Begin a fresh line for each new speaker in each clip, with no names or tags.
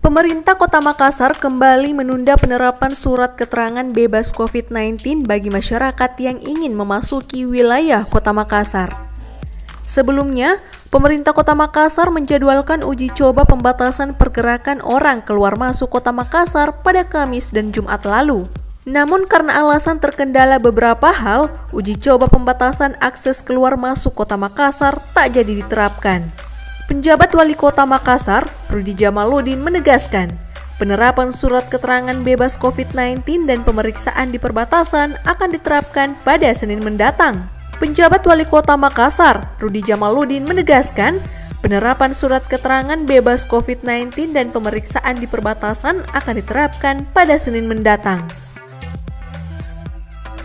Pemerintah Kota Makassar kembali menunda penerapan surat keterangan bebas COVID-19 bagi masyarakat yang ingin memasuki wilayah Kota Makassar. Sebelumnya, pemerintah Kota Makassar menjadwalkan uji coba pembatasan pergerakan orang keluar masuk Kota Makassar pada Kamis dan Jumat lalu. Namun karena alasan terkendala beberapa hal, uji coba pembatasan akses keluar masuk Kota Makassar tak jadi diterapkan. Penjabat Wali Kota Makassar, Rudi Jamaluddin menegaskan, penerapan surat keterangan bebas COVID-19 dan pemeriksaan di perbatasan akan diterapkan pada Senin mendatang. Penjabat Wali Kota Makassar, Rudi Jamaluddin menegaskan, penerapan surat keterangan bebas COVID-19 dan pemeriksaan di perbatasan akan diterapkan pada Senin mendatang.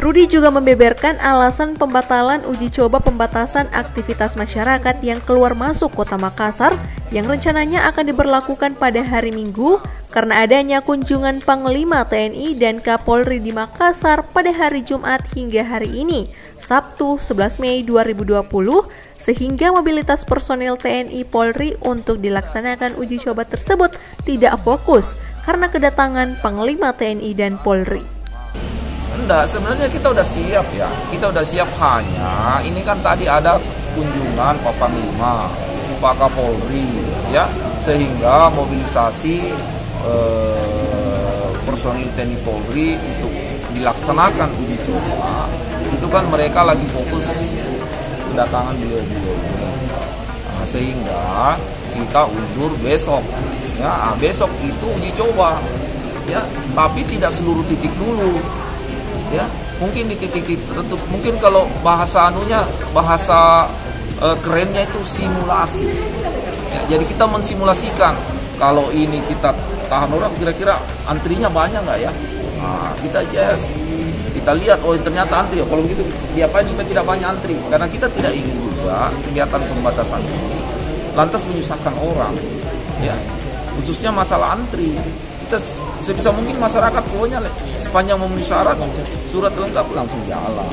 Rudi juga membeberkan alasan pembatalan uji coba pembatasan aktivitas masyarakat yang keluar masuk Kota Makassar yang rencananya akan diberlakukan pada hari Minggu karena adanya kunjungan Panglima TNI dan Kapolri di Makassar pada hari Jumat hingga hari ini, Sabtu 11 Mei 2020, sehingga mobilitas personil TNI Polri untuk dilaksanakan uji coba tersebut tidak fokus karena kedatangan Panglima TNI dan Polri.
Enggak, sebenarnya kita udah siap ya. Kita udah siap, hanya ini kan tadi ada kunjungan Pak Panglima, Pak Kapolri ya, sehingga mobilisasi personil TNI Polri untuk dilaksanakan uji coba itu kan mereka lagi fokus kedatangan beliau-beliau. Nah, sehingga kita undur besok. Ya, besok itu uji coba. Ya, tapi tidak seluruh titik dulu. Ya, mungkin di titik-titik tertentu, mungkin kalau bahasa kerennya itu simulasi. Ya, jadi kita mensimulasikan kalau ini kita tahan orang, kira-kira antrinya banyak nggak ya? Nah, kita lihat, oh ternyata antri. Kalau begitu diapain supaya tidak banyak antri? Karena kita tidak ingin juga kegiatan pembatasan ini lantas menyusahkan orang. Ya, khususnya masalah antri. Kita sebisa mungkin masyarakat pokoknya sepanjang memenuhi syarat surat lengkap langsung jalan.